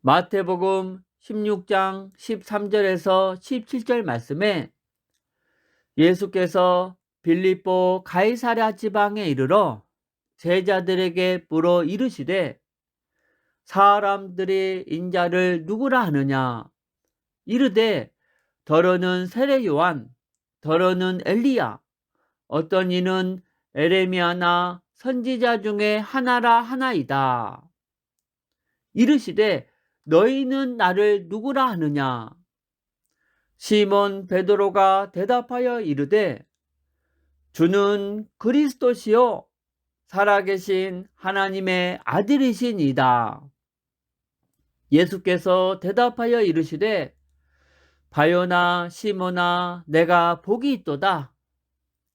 마태복음 16장 13절에서 17절 말씀에 예수께서 빌립보 가이사랴 지방에 이르러 제자들에게 물어 이르시되 사람들이 인자를 누구라 하느냐. 이르되 더러는 세례 요한, 더러는 엘리야, 어떤 이는 에레미야나 선지자 중에 하나라 하나이다. 이르시되 너희는 나를 누구라 하느냐. 시몬 베드로가 대답하여 이르되 주는 그리스도시요 살아계신 하나님의 아들이시니이다. 예수께서 대답하여 이르시되 바요나 시몬아 내가 복이 있도다.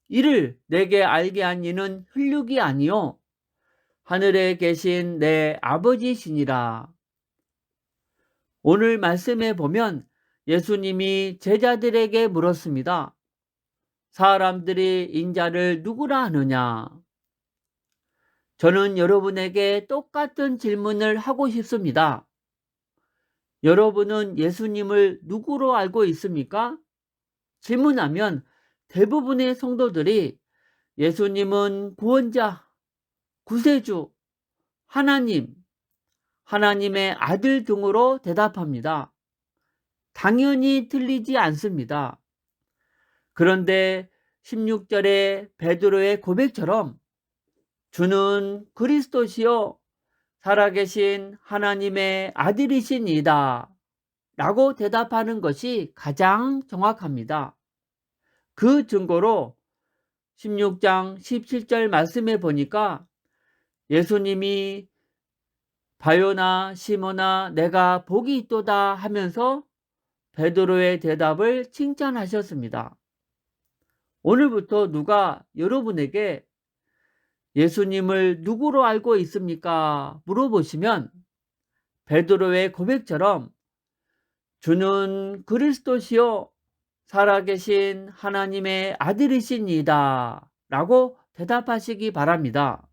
이를 내게 알게 한 이는 혈육이 아니요 하늘에 계신 내 아버지시니라. 오늘 말씀에 보면 예수님이 제자들에게 물었습니다. 사람들이 인자를 누구라 하느냐? 저는 여러분에게 똑같은 질문을 하고 싶습니다. 여러분은 예수님을 누구로 알고 있습니까? 질문하면 대부분의 성도들이 예수님은 구원자, 구세주, 하나님, 하나님의 아들 등으로 대답합니다. 당연히 틀리지 않습니다. 그런데 16절의 베드로의 고백처럼 주는 그리스도시요 살아계신 하나님의 아들이시니이다 라고 대답하는 것이 가장 정확합니다. 그 증거로 16장 17절 말씀에 보니까 예수님이 바요나 시몬아 내가 복이 있도다 하면서 베드로의 대답을 칭찬하셨습니다. 오늘부터 누가 여러분에게 예수님을 누구로 알고 있습니까? 물어보시면 베드로의 고백처럼 주는 그리스도시요 살아계신 하나님의 아들이시니이다 라고 대답하시기 바랍니다.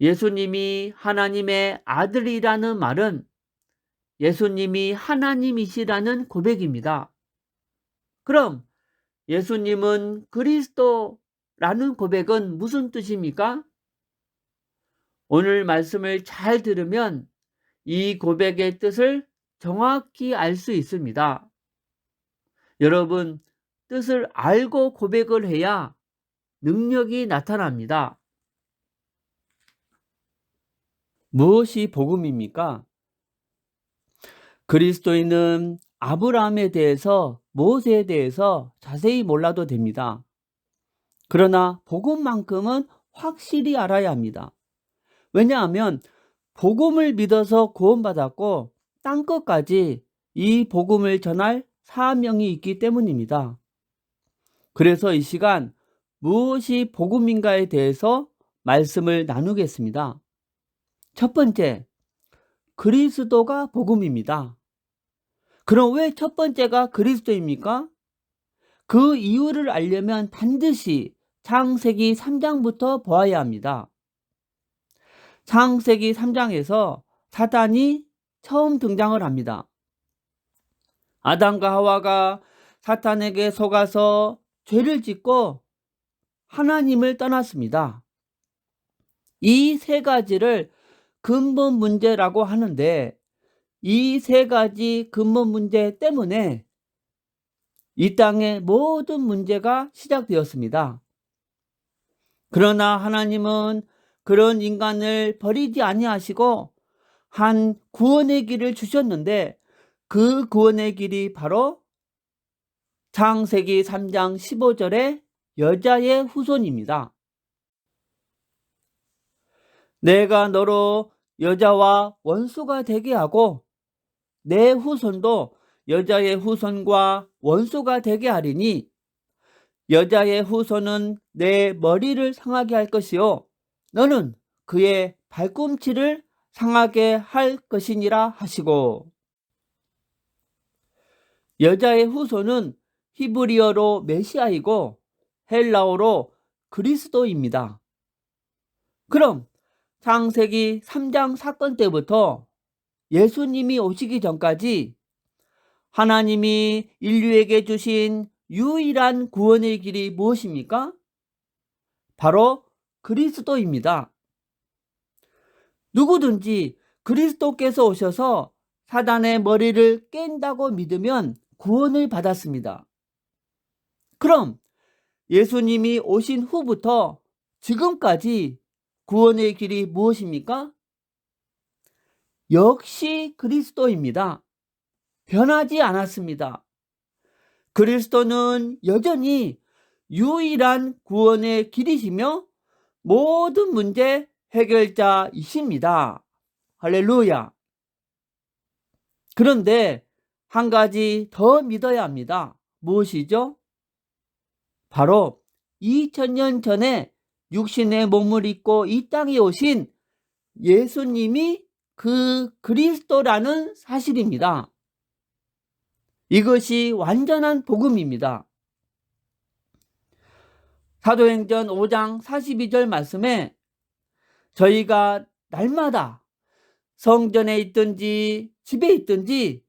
예수님이 하나님의 아들이라는 말은 예수님이 하나님이시라는 고백입니다. 그럼 예수님은 그리스도라는 고백은 무슨 뜻입니까? 오늘 말씀을 잘 들으면 이 고백의 뜻을 정확히 알 수 있습니다. 여러분, 뜻을 알고 고백을 해야 능력이 나타납니다. 무엇이 복음입니까? 그리스도인은 아브라함에 대해서, 모세에 대해서 자세히 몰라도 됩니다. 그러나 복음만큼은 확실히 알아야 합니다. 왜냐하면 복음을 믿어서 구원받았고 땅끝까지 이 복음을 전할 사명이 있기 때문입니다. 그래서 이 시간 무엇이 복음인가에 대해서 말씀을 나누겠습니다. 첫 번째, 그리스도가 복음입니다. 그럼 왜 첫 번째가 그리스도입니까? 그 이유를 알려면 반드시 창세기 3장부터 보아야 합니다. 창세기 3장에서 사탄이 처음 등장을 합니다. 아담과 하와가 사탄에게 속아서 죄를 짓고 하나님을 떠났습니다. 이 세 가지를 근본 문제라고 하는데 이 세 가지 근본 문제 때문에 이 땅의 모든 문제가 시작되었습니다. 그러나 하나님은 그런 인간을 버리지 아니하시고 한 구원의 길을 주셨는데 그 구원의 길이 바로 창세기 3장 15절의 여자의 후손입니다. 내가 너로 여자와 원수가 되게 하고 내 후손도 여자의 후손과 원수가 되게 하리니 여자의 후손은 내 머리를 상하게 할 것이요 너는 그의 발꿈치를 상하게 할 것이니라 하시고, 여자의 후손은 히브리어로 메시아이고 헬라어로 그리스도입니다. 그럼 창세기 3장 사건 때부터 예수님이 오시기 전까지 하나님이 인류에게 주신 유일한 구원의 길이 무엇입니까? 바로 그리스도입니다. 누구든지 그리스도께서 오셔서 사단의 머리를 깬다고 믿으면 구원을 받았습니다. 그럼 예수님이 오신 후부터 지금까지 구원의 길이 무엇입니까? 역시 그리스도입니다. 변하지 않았습니다. 그리스도는 여전히 유일한 구원의 길이시며 모든 문제 해결자이십니다. 할렐루야. 그런데 한 가지 더 믿어야 합니다. 무엇이죠? 바로 2000년 전에 육신의 몸을 입고 이 땅에 오신 예수님이 그 그리스도라는 사실입니다. 이것이 완전한 복음입니다. 사도행전 5장 42절 말씀에 저희가 날마다 성전에 있든지 집에 있든지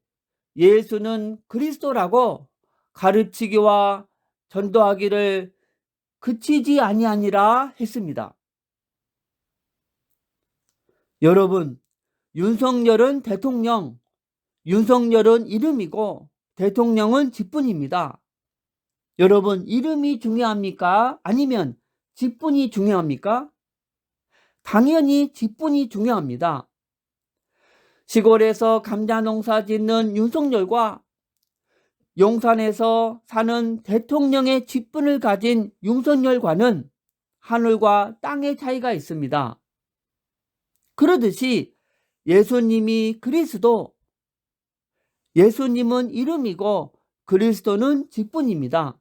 예수는 그리스도라고 가르치기와 전도하기를 그치지 아니하니라 했습니다. 여러분, 윤석열은 대통령, 윤석열은 이름이고 대통령은 직분입니다. 여러분, 이름이 중요합니까? 아니면 직분이 중요합니까? 당연히 직분이 중요합니다. 시골에서 감자 농사 짓는 윤석열과 용산에서 사는 대통령의 직분을 가진 윤석열과는 하늘과 땅의 차이가 있습니다. 그러듯이 예수님이 그리스도, 예수님은 이름이고 그리스도는 직분입니다.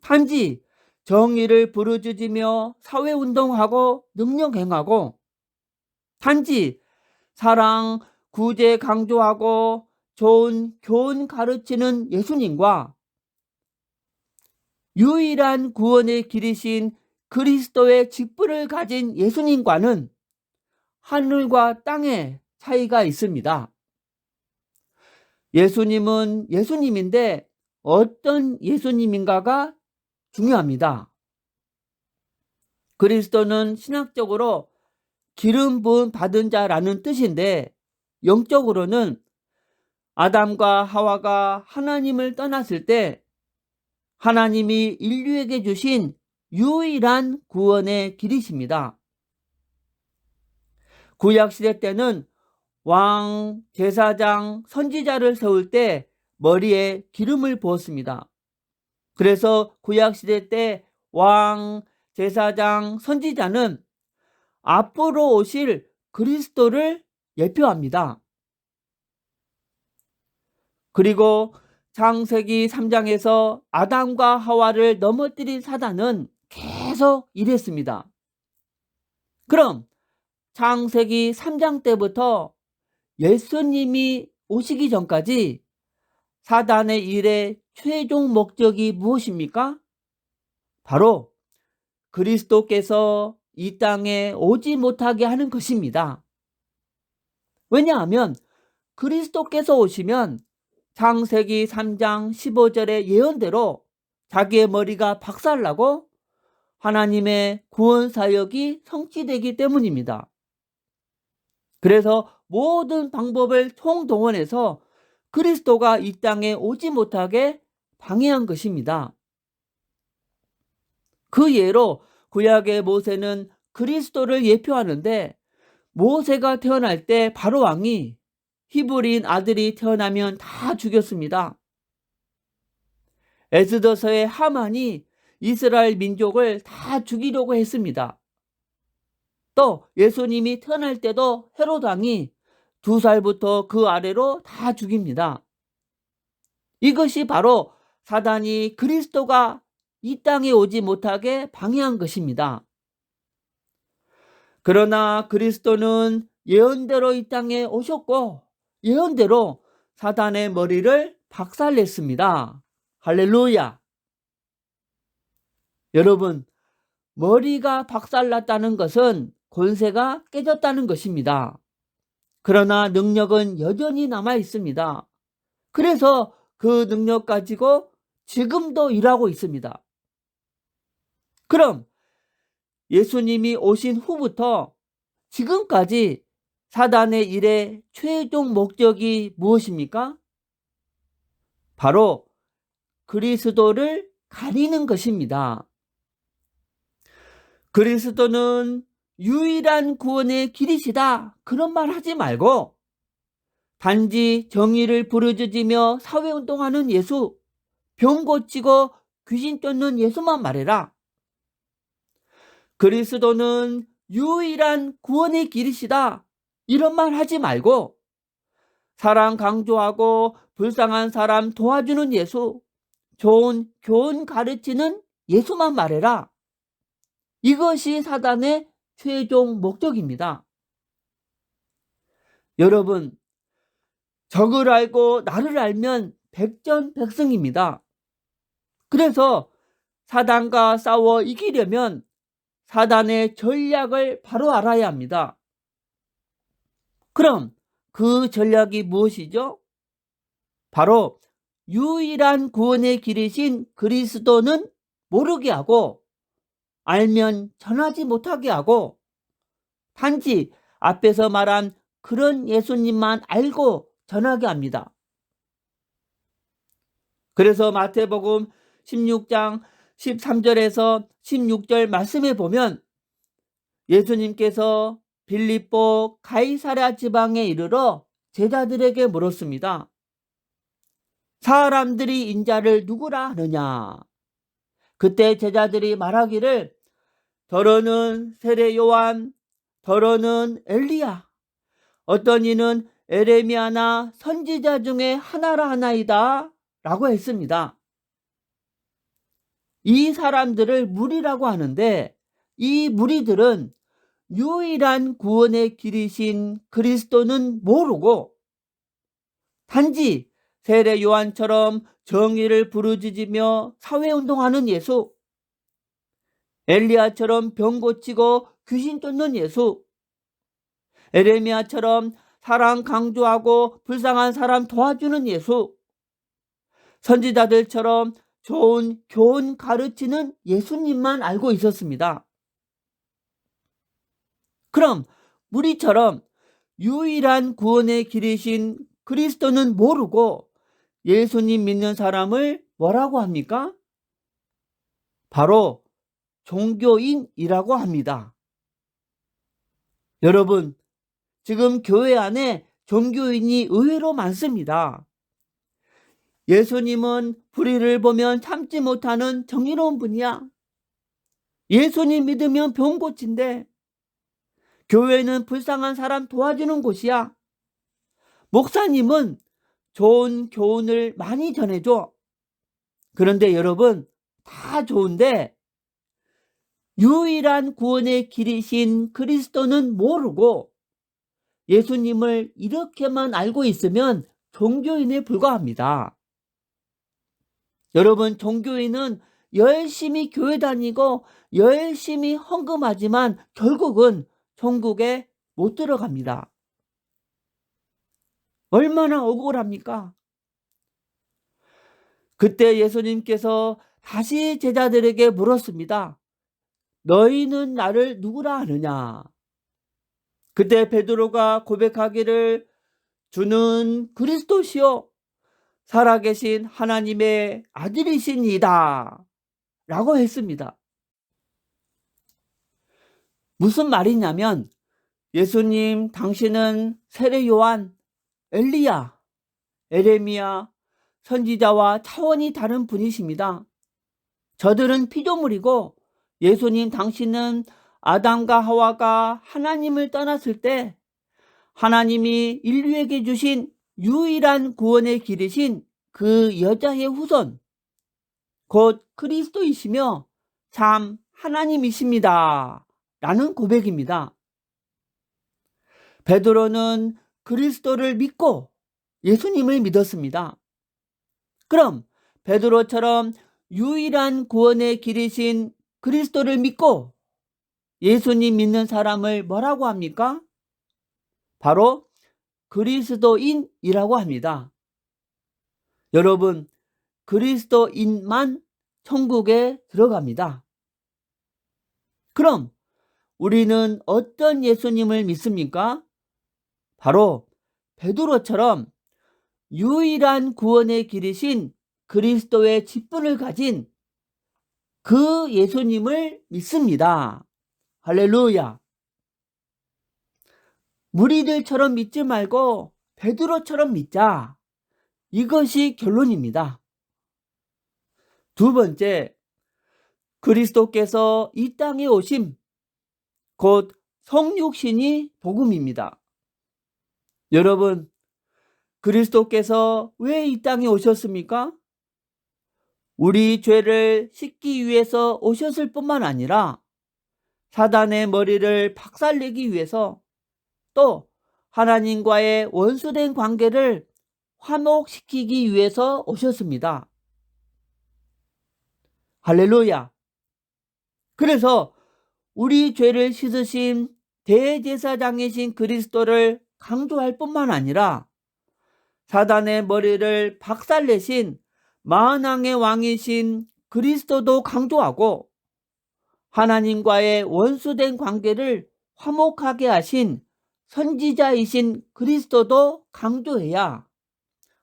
단지 정의를 부르짖으며 사회운동하고 능력행하고 단지 사랑, 구제 강조하고 좋은 교훈 가르치는 예수님과 유일한 구원의 길이신 그리스도의 직분을 가진 예수님과는 하늘과 땅의 차이가 있습니다. 예수님은 예수님인데 어떤 예수님인가가 중요합니다. 그리스도는 신학적으로 기름 부음 받은 자라는 뜻인데 영적으로는 아담과 하와가 하나님을 떠났을 때 하나님이 인류에게 주신 유일한 구원의 길이십니다. 구약시대 때는 왕, 제사장, 선지자를 세울 때 머리에 기름을 부었습니다. 그래서 구약시대 때 왕, 제사장, 선지자는 앞으로 오실 그리스도를 예표합니다. 그리고 창세기 3장에서 아담과 하와를 넘어뜨린 사단은 계속 이랬습니다. 그럼 창세기 3장 때부터 예수님이 오시기 전까지 사단의 일의 최종 목적이 무엇입니까? 바로 그리스도께서 이 땅에 오지 못하게 하는 것입니다. 왜냐하면 그리스도께서 오시면 창세기 3장 15절의 예언대로 자기의 머리가 박살나고 하나님의 구원 사역이 성취되기 때문입니다. 그래서 모든 방법을 총동원해서 그리스도가 이 땅에 오지 못하게 방해한 것입니다. 그 예로 구약의 모세는 그리스도를 예표하는데 모세가 태어날 때 바로 왕이 히브리인 아들이 태어나면 다 죽였습니다. 에스더서의 하만이 이스라엘 민족을 다 죽이려고 했습니다. 또 예수님이 태어날 때도 헤롯 왕이 2살부터 그 아래로 다 죽입니다. 이것이 바로 사단이 그리스도가 이 땅에 오지 못하게 방해한 것입니다. 그러나 그리스도는 예언대로 이 땅에 오셨고 예언대로 사단의 머리를 박살냈습니다. 할렐루야. 여러분, 머리가 박살났다는 것은 권세가 깨졌다는 것입니다. 그러나 능력은 여전히 남아 있습니다. 그래서 그 능력 가지고 지금도 일하고 있습니다. 그럼 예수님이 오신 후부터 지금까지 사단의 일의 최종 목적이 무엇입니까? 바로 그리스도를 가리는 것입니다. 그리스도는 유일한 구원의 길이시다, 그런 말 하지 말고 단지 정의를 부르짖으며 사회운동하는 예수, 병 고치고 귀신 쫓는 예수만 말해라. 그리스도는 유일한 구원의 길이시다, 이런 말 하지 말고 사랑 강조하고 불쌍한 사람 도와주는 예수, 좋은 교훈 가르치는 예수만 말해라. 이것이 사단의 최종 목적입니다. 여러분, 적을 알고 나를 알면 백전백승입니다. 그래서 사단과 싸워 이기려면 사단의 전략을 바로 알아야 합니다. 그럼 그 전략이 무엇이죠? 바로 유일한 구원의 길이신 그리스도는 모르게 하고, 알면 전하지 못하게 하고, 단지 앞에서 말한 그런 예수님만 알고 전하게 합니다. 그래서 마태복음 16장 13절에서 16절 말씀에 보면 예수님께서 빌립보 가이사랴 지방에 이르러 제자들에게 물었습니다. 사람들이 인자를 누구라 하느냐? 그때 제자들이 말하기를 더러는 세례 요한, 더러는 엘리야, 어떤 이는 에레미야나 선지자 중에 하나라 하나이다 라고 했습니다. 이 사람들을 무리라고 하는데, 이 무리들은 유일한 구원의 길이신 그리스도는 모르고 단지 세례 요한처럼 정의를 부르짖으며 사회운동하는 예수, 엘리야처럼 병 고치고 귀신 쫓는 예수, 에레미야처럼 사랑 강조하고 불쌍한 사람 도와주는 예수, 선지자들처럼 좋은 교훈 가르치는 예수님만 알고 있었습니다. 그럼 무리처럼 유일한 구원의 길이신 그리스도는 모르고 예수님 믿는 사람을 뭐라고 합니까? 바로 종교인이라고 합니다. 여러분, 지금 교회 안에 종교인이 의외로 많습니다. 예수님은 불의를 보면 참지 못하는 정의로운 분이야. 예수님 믿으면 병 고친대. 교회는 불쌍한 사람 도와주는 곳이야. 목사님은 좋은 교훈을 많이 전해줘. 그런데 여러분, 다 좋은데 유일한 구원의 길이신 그리스도는 모르고 예수님을 이렇게만 알고 있으면 종교인에 불과합니다. 여러분, 종교인은 열심히 교회 다니고 열심히 헌금하지만 결국은 천국에 못 들어갑니다. 얼마나 억울합니까? 그때 예수님께서 다시 제자들에게 물었습니다. 너희는 나를 누구라 하느냐? 그때 베드로가 고백하기를 주는 그리스도시요 살아계신 하나님의 아들이시니이다 라고 했습니다. 무슨 말이냐면 예수님 당신은 세례 요한, 엘리야, 에레미야, 선지자와 차원이 다른 분이십니다. 저들은 피조물이고 예수님 당신은 아담과 하와가 하나님을 떠났을 때 하나님이 인류에게 주신 유일한 구원의 길이신 그 여자의 후손, 곧 그리스도이시며 참 하나님이십니다 라는 고백입니다. 베드로는 그리스도를 믿고 예수님을 믿었습니다. 그럼 베드로처럼 유일한 구원의 길이신 그리스도를 믿고 예수님 믿는 사람을 뭐라고 합니까? 바로 그리스도인이라고 합니다. 여러분, 그리스도인만 천국에 들어갑니다. 그럼 우리는 어떤 예수님을 믿습니까? 바로 베드로처럼 유일한 구원의 길이신 그리스도의 직분을 가진 그 예수님을 믿습니다. 할렐루야. 무리들처럼 믿지 말고 베드로처럼 믿자. 이것이 결론입니다. 두 번째, 그리스도께서 이 땅에 오심, 곧 성육신이 복음입니다. 여러분, 그리스도께서 왜 이 땅에 오셨습니까? 우리 죄를 씻기 위해서 오셨을 뿐만 아니라 사단의 머리를 박살내기 위해서, 또 하나님과의 원수된 관계를 화목시키기 위해서 오셨습니다. 할렐루야. 그래서 우리 죄를 씻으신 대제사장이신 그리스도를 강조할 뿐만 아니라 사단의 머리를 박살내신 만왕의 왕이신 그리스도도 강조하고, 하나님과의 원수된 관계를 화목하게 하신 선지자이신 그리스도도 강조해야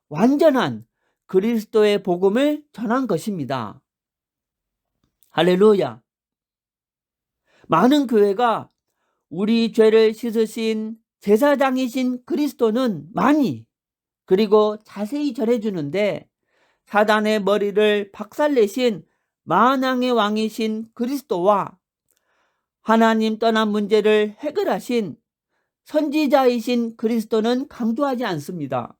완전한 그리스도의 복음을 전한 것입니다. 할렐루야. 많은 교회가 우리 죄를 씻으신 제사장이신 그리스도는 많이, 그리고 자세히 전해주는데, 사단의 머리를 박살내신 만왕의 왕이신 그리스도와 하나님 떠난 문제를 해결하신 선지자이신 그리스도는 강조하지 않습니다.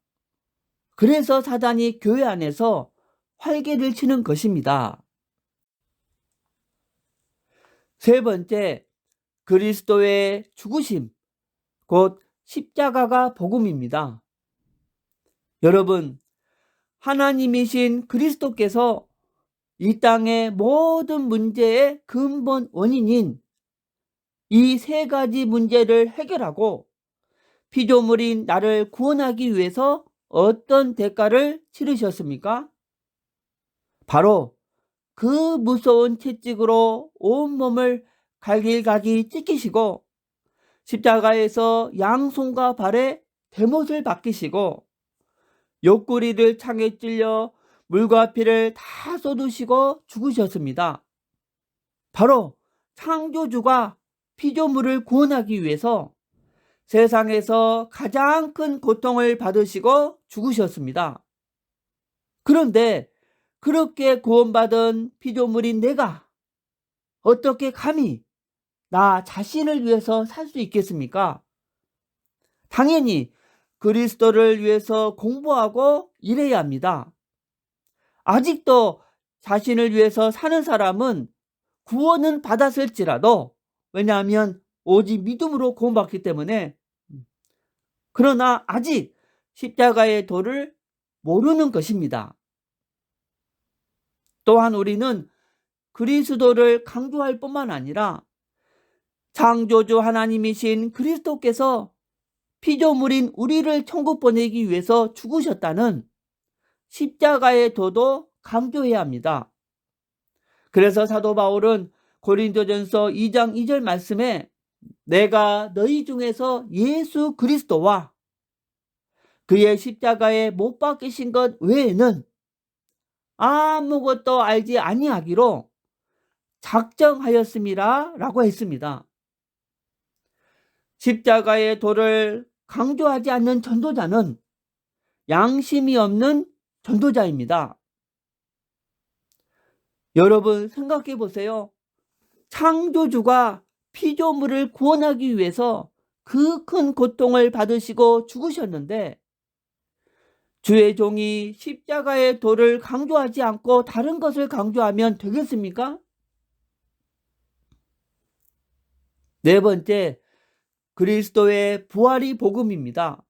그래서 사단이 교회 안에서 활개를 치는 것입니다. 세 번째, 그리스도의 죽으심, 곧 십자가가 복음입니다. 여러분, 하나님이신 그리스도께서 이 땅의 모든 문제의 근본 원인인 이 세 가지 문제를 해결하고 피조물인 나를 구원하기 위해서 어떤 대가를 치르셨습니까? 바로 그 무서운 채찍으로 온몸을 갈길갈길 찢기시고 십자가에서 양손과 발에 대못을 박히시고 옆구리를 창에 찔려 물과 피를 다 쏟으시고 죽으셨습니다. 바로 창조주가 피조물을 구원하기 위해서 세상에서 가장 큰 고통을 받으시고 죽으셨습니다. 그런데 그렇게 구원받은 피조물인 내가 어떻게 감히 나 자신을 위해서 살 수 있겠습니까? 당연히 그리스도를 위해서 공부하고 일해야 합니다. 아직도 자신을 위해서 사는 사람은 구원은 받았을지라도, 왜냐하면 오직 믿음으로 구원받기 때문에, 그러나 아직 십자가의 도를 모르는 것입니다. 또한 우리는 그리스도를 강조할 뿐만 아니라 창조주 하나님이신 그리스도께서 피조물인 우리를 천국 보내기 위해서 죽으셨다는 십자가의 도도 강조해야 합니다. 그래서 사도 바울은 고린도전서 2장 2절 말씀에 내가 너희 중에서 예수 그리스도와 그의 십자가에 못 박히신 것 외에는 아무것도 알지 아니하기로 작정하였음이라 라고 했습니다. 십자가의 도를 강조하지 않는 전도자는 양심이 없는 전도자입니다. 여러분 생각해 보세요. 창조주가 피조물을 구원하기 위해서 그 큰 고통을 받으시고 죽으셨는데 주의 종이 십자가의 도를 강조하지 않고 다른 것을 강조하면 되겠습니까? 네 번째, 그리스도의 부활이 복음입니다.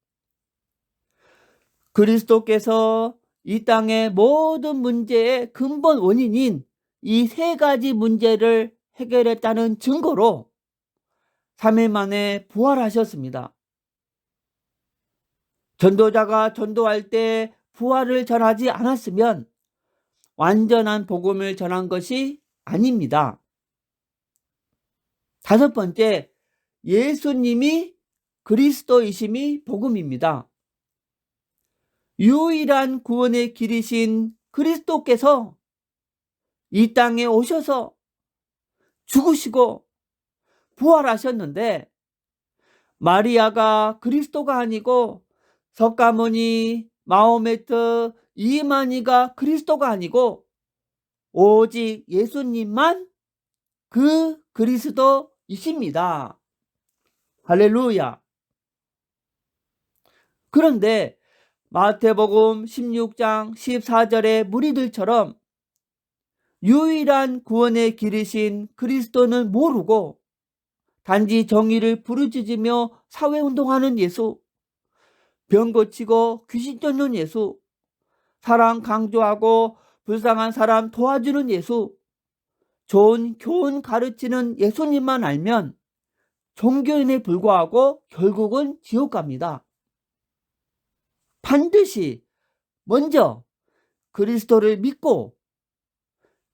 그리스도께서 이 땅의 모든 문제의 근본 원인인 이 세 가지 문제를 해결했다는 증거로 3일 만에 부활하셨습니다. 전도자가 전도할 때 부활을 전하지 않았으면 완전한 복음을 전한 것이 아닙니다. 다섯 번째, 예수님이 그리스도이심이 복음입니다. 유일한 구원의 길이신 그리스도께서 이 땅에 오셔서 죽으시고 부활하셨는데, 마리아가 그리스도가 아니고 석가모니, 마호메트, 이만희가 그리스도가 아니고 오직 예수님만 그 그리스도이십니다. 할렐루야. 그런데 마태복음 16장 14절의 무리들처럼 유일한 구원의 길이신 그리스도는 모르고 단지 정의를 부르짖으며 사회운동하는 예수, 병 고치고 귀신 쫓는 예수, 사랑 강조하고 불쌍한 사람 도와주는 예수, 좋은 교훈 가르치는 예수님만 알면 종교인에 불과하고 결국은 지옥 갑니다. 반드시 먼저 그리스도를 믿고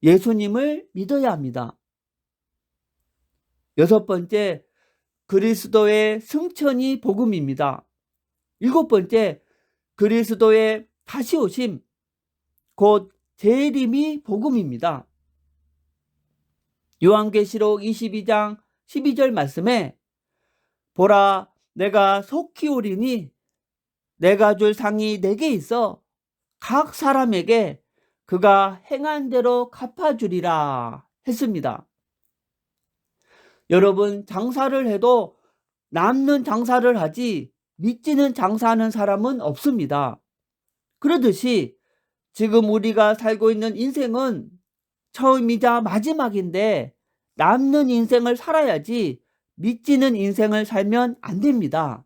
예수님을 믿어야 합니다. 여섯 번째, 그리스도의 승천이 복음입니다. 일곱 번째, 그리스도의 다시 오심, 곧 재림이 복음입니다. 요한계시록 22장 12절 말씀에 보라, 내가 속히 오리니 내가 줄 상이 내게 있어 각 사람에게 그가 행한 대로 갚아주리라 했습니다. 여러분, 장사를 해도 남는 장사를 하지 믿지는 장사하는 사람은 없습니다. 그러듯이 지금 우리가 살고 있는 인생은 처음이자 마지막인데 남는 인생을 살아야지 믿지는 인생을 살면 안 됩니다.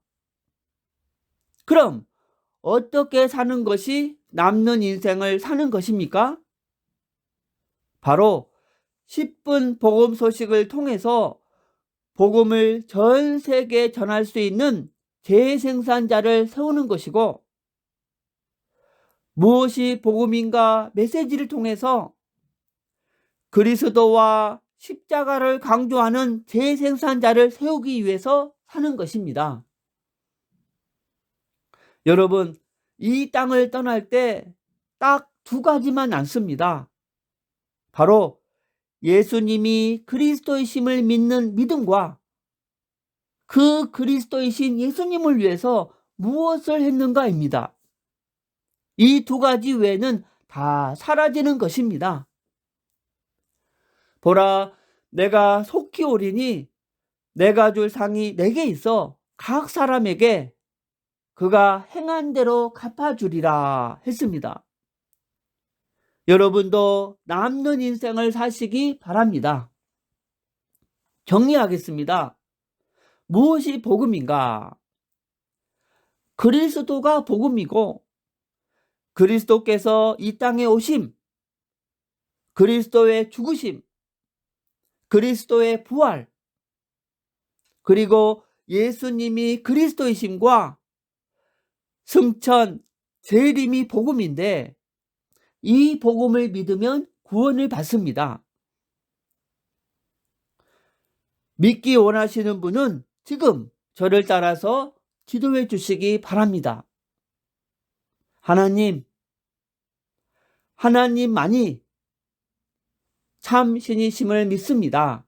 그럼 어떻게 사는 것이 남는 인생을 사는 것입니까? 바로 10분 복음 소식을 통해서 복음을 전 세계에 전할 수 있는 재생산자를 세우는 것이고, 무엇이 복음인가 메시지를 통해서 그리스도와 십자가를 강조하는 재생산자를 세우기 위해서 사는 것입니다. 여러분, 이 땅을 떠날 때 딱 두 가지만 남습니다. 바로 예수님이 그리스도이심을 믿는 믿음과 그 그리스도이신 예수님을 위해서 무엇을 했는가입니다. 이 두 가지 외에는 다 사라지는 것입니다. 보라, 내가 속히 오리니 내가 줄 상이 내게 있어 각 사람에게 그가 행한 대로 갚아주리라 했습니다. 여러분도 남는 인생을 사시기 바랍니다. 정리하겠습니다. 무엇이 복음인가? 그리스도가 복음이고, 그리스도께서 이 땅에 오심, 그리스도의 죽으심, 그리스도의 부활, 그리고 예수님이 그리스도이심과 승천, 재림이 복음인데, 이 복음을 믿으면 구원을 받습니다. 믿기 원하시는 분은 지금 저를 따라서 기도해 주시기 바랍니다. 하나님만이 참 신이심을 믿습니다.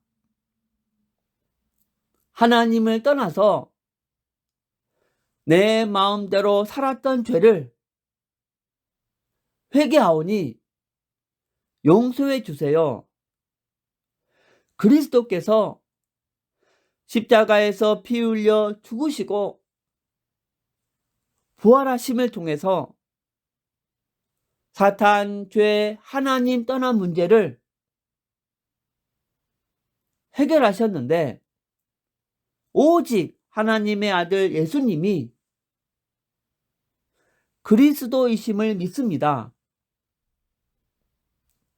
하나님을 떠나서 내 마음대로 살았던 죄를 회개하오니 용서해 주세요. 그리스도께서 십자가에서 피 흘려 죽으시고 부활하심을 통해서 사탄, 죄, 하나님 떠난 문제를 해결하셨는데, 오직 하나님의 아들 예수님이 그리스도이심을 믿습니다.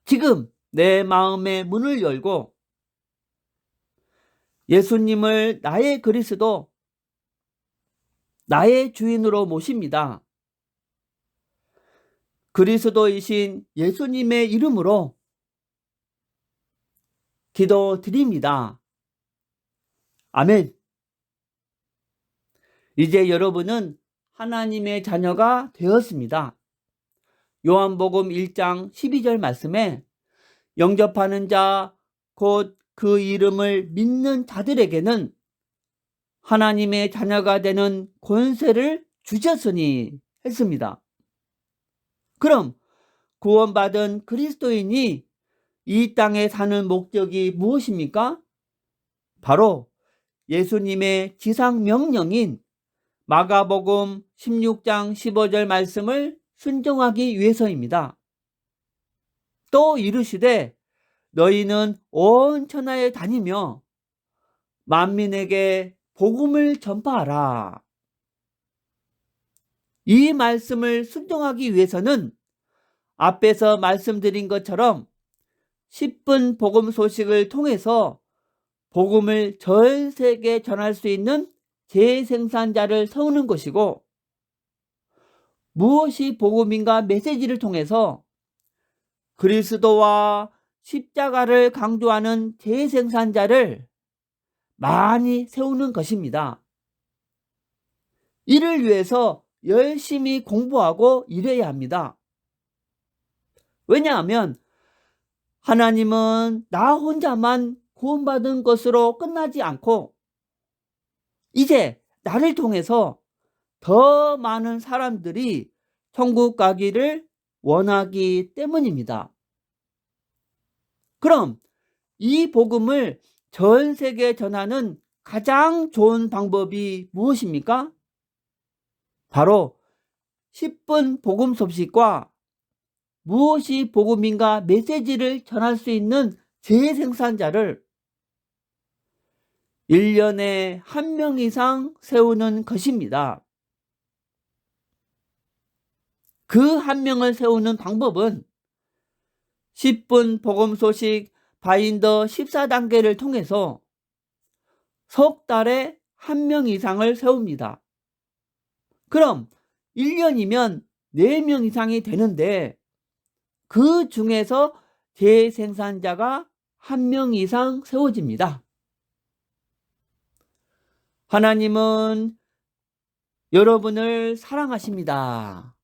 지금 내 마음의 문을 열고 예수님을 나의 그리스도, 나의 주인으로 모십니다. 그리스도이신 예수님의 이름으로 기도드립니다. 아멘. 이제 여러분은 하나님의 자녀가 되었습니다. 요한복음 1장 12절 말씀에 영접하는 자, 곧 그 이름을 믿는 자들에게는 하나님의 자녀가 되는 권세를 주셨으니 했습니다. 그럼 구원받은 그리스도인이 이 땅에 사는 목적이 무엇입니까? 바로 예수님의 지상 명령인 마가복음 16장 15절 말씀을 순종하기 위해서입니다. 또 이르시되 너희는 온 천하에 다니며 만민에게 복음을 전파하라. 이 말씀을 순종하기 위해서는 앞에서 말씀드린 것처럼 10분 복음 소식을 통해서 복음을 전 세계에 전할 수 있는 재생산자를 세우는 것이고, 무엇이 복음인가 메시지를 통해서 그리스도와 십자가를 강조하는 재생산자를 많이 세우는 것입니다. 이를 위해서 열심히 공부하고 일해야 합니다. 왜냐하면 하나님은 나 혼자만 구원받은 것으로 끝나지 않고 이제 나를 통해서 더 많은 사람들이 천국 가기를 원하기 때문입니다. 그럼 이 복음을 전 세계에 전하는 가장 좋은 방법이 무엇입니까? 바로 10분 복음 소식과 무엇이 복음인가 메시지를 전할 수 있는 재생산자를 1년에 1명 이상 세우는 것입니다. 그 1명을 세우는 방법은 10분 복음 소식 바인더 14단계를 통해서 석 달에 1명 이상을 세웁니다. 그럼 1년이면 4명 이상이 되는데 그 중에서 재생산자가 1명 이상 세워집니다. 하나님은 여러분을 사랑하십니다.